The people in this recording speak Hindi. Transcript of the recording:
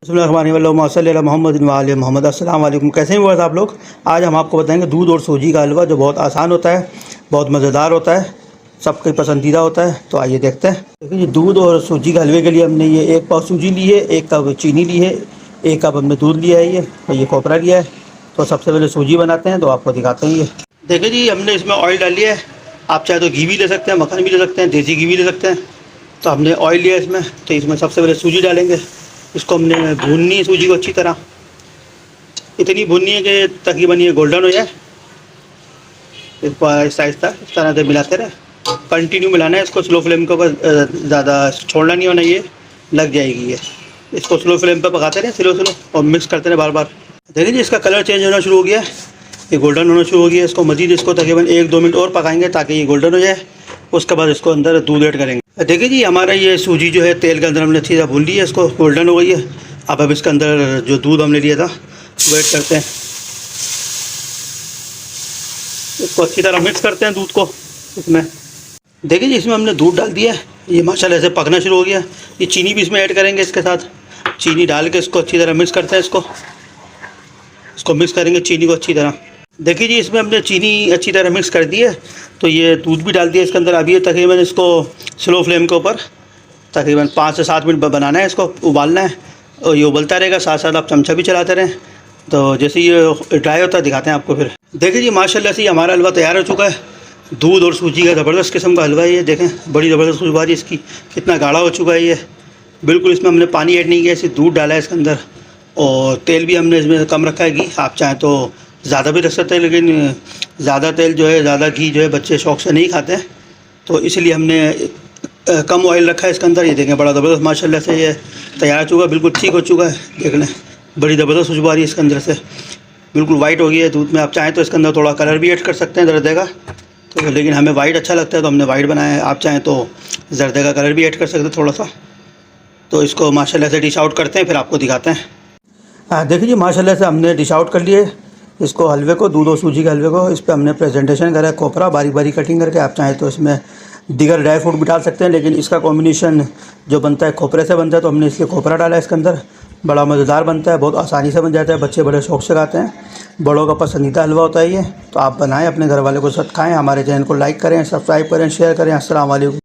मोहम्मद मोहम्मद अस्सलाम वालेकुम। कैसे हैं व्यूअर्स आप लोग। आज हम आपको बताएंगे दूध और सूजी का हलवा, जो बहुत आसान होता है, बहुत मज़ेदार होता है, सबके पसंदीदा होता है। तो आइए देखते हैं। देखिए जी, दूध और सूजी के हलवे के लिए हमने ये 1 पाव सूजी ली है, 1 कप चीनी ली है, 1 कप हमने दूध लिया है, ये कोपरा लिया है। तो सबसे पहले सूजी बनाते हैं, तो आपको दिखाते हैं। ये देखिए जी, हमने इसमें ऑयल डाल लिया है। आप चाहे तो घी भी ले सकते हैं, मक्खन भी ले सकते हैं, देसी घी भी ले सकते हैं। तो हमने ऑयल लिया इसमें, तो इसमें सबसे पहले सूजी डालेंगे। इसको हमने भूननी है सूजी को अच्छी तरह, इतनी भूननी है कि तकरीबन ये गोल्डन हो जाए। इसको आहिस्ता आहिस्ता इस तरह से मिलाते रहे, कंटिन्यू मिलाना है इसको। स्लो फ्लेम के ऊपर ज़्यादा छोड़ना नहीं होना, ये लग जाएगी। ये इसको स्लो फ्लेम पर पकाते रहे, स्लो स्लो, और मिक्स करते रहे बार बार। देखिए जी, इसका कलर चेंज होना शुरू हो गया है, ये गोल्डन होना शुरू हो गया है। इसको मज़ीद इसको तकरीबन 1-2 मिनट और पकाएंगे ताकि ये गोल्डन हो जाए। उसके बाद इसको अंदर दूध ऐड करेंगे। देखिए जी, हमारा ये सूजी जो है तेल के अंदर हमने अच्छी तरह भून ली है, इसको गोल्डन हो गई है। अब इसके अंदर जो दूध हमने लिया था वो ऐड करते हैं। इसको अच्छी तरह मिक्स करते हैं दूध को इसमें। देखिए जी, इसमें हमने दूध डाल दिया है, ये माशाल्लाह से पकना शुरू हो गया। ये चीनी भी इसमें ऐड करेंगे इसके साथ। चीनी डाल के इसको अच्छी तरह मिक्स करते हैं। इसको मिक्स करेंगे चीनी को अच्छी तरह। देखिए जी, इसमें हमने चीनी अच्छी तरह मिक्स कर दी है, तो ये दूध भी डाल दिया इसके अंदर। अभी ये तकरीबन इसको स्लो फ्लेम के ऊपर तकरीबन 5 से 7 मिनट बनाना है, इसको उबालना है। और ये उबलता रहेगा, साथ साथ आप चमचा भी चलाते रहें। तो जैसे ये ड्राई होता है दिखाते हैं आपको फिर। देखिए जी, माशाल्लाह से हमारा हलवा तैयार हो चुका है। दूध और सूजी का ज़बरदस्त किस्म का हलवा है ये। देखें, बड़ी ज़बरदस्त खुशबू आ रही है इसकी, कितना गाढ़ा हो चुका है ये। बिल्कुल इसमें हमने पानी ऐड नहीं किया, सिर्फ दूध डाला है इसके अंदर। और तेल भी हमने इसमें कम रखा है, घी। आप चाहें तो ज़्यादा भी रख सकते हैं, लेकिन ज़्यादा तेल जो है, ज़्यादा घी जो है बच्चे शौक़ से नहीं खाते हैं, तो इसलिए हमने कम ऑयल रखा है इसके अंदर। ये देखें, बड़ा ज़बरदस्त माशाल्लाह से ये तैयार हो चुका है, बिल्कुल ठीक हो चुका है। देख लें, बड़ी ज़बरदस्त खुशबू आ रही है इसके अंदर से, बिल्कुल वाइट हो गई है दूध में। आप चाहें तो इसके अंदर थोड़ा कलर भी ऐड कर सकते हैं, जर्दे का। तो लेकिन हमें वाइट अच्छा लगता है, तो हमने वाइट बनाया है। आप चाहें तो जर्दे का कलर भी ऐड कर सकते हैं थोड़ा सा। तो इसको माशाल्लाह से डिश आउट करते हैं, फिर आपको दिखाते हैं। देखिए जी, माशाल्लाह से हमने डिश आउट कर लिए इसको, हलवे को, दूध और सूजी के हलवे को। इस पर हमने प्रेजेंटेशन करा है कोपरा, बारीक बारीक कटिंग करके। आप चाहें तो इसमें दीगर ड्राई फ्रूट भी डाल सकते हैं, लेकिन इसका कॉम्बिनेशन जो बनता है खोपरे से बनता है, तो हमने इसलिए खोपरा डाला है इसके अंदर। बड़ा मज़ेदार बनता है, बहुत आसानी से बन जाता है, बच्चे बड़े शौक़ से खाते हैं। बड़ों का पसंदीदा हलवा होता है ये। तो आप बनाएं, अपने घर वाले को साथ खाएँ। हमारे चैनल को लाइक करें, सब्सक्राइब करें, शेयर करें। अस्सलाम वालेकुम।